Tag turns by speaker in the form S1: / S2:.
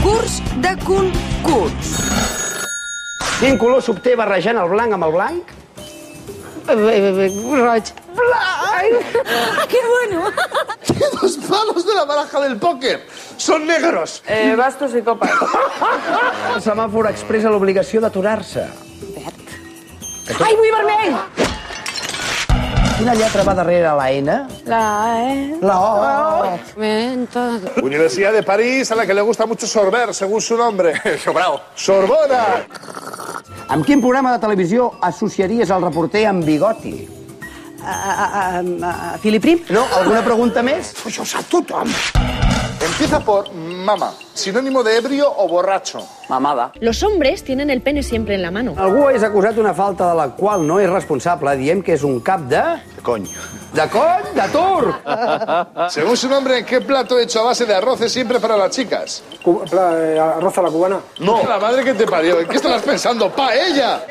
S1: Concurs de concurs.
S2: Quin color s'obté barrejant el blanc amb el blanc?
S3: Roig.
S1: ¡Qué bueno!
S4: Los palos de la baraja del póker son negros.
S3: Bastos i copes.
S2: El semàfor expressa l'obligació d'aturar-se.
S3: Ai, vull vermell!
S2: Quina lletra va darrere la N?
S3: La E.
S2: La O.
S3: Menta.
S4: Universidad de París, a la que le gusta mucho sorber, según su nombre. Sobrao. Sorbona.
S2: Amb quin programa de televisió associaries el reporter amb bigoti?
S3: Filiprim?
S2: No? Alguna pregunta més?
S4: Pues yo sap tothom. Empieza por mama, sinónimo de ebrio o borracho.
S3: Mamada.
S5: Los hombres tienen el pene siempre en la mano.
S2: Algú és acusat d'una falta de la qual no és responsable. Diem que és un cap de...
S4: De coño.
S2: De cony? De turc!
S4: Según su nombre, ¿qué plato hecho a base de arroz es siempre para las chicas?
S6: Arroz a la cubana.
S4: No. La madre que te parió. ¿En qué estabas pensando? ¡Paella!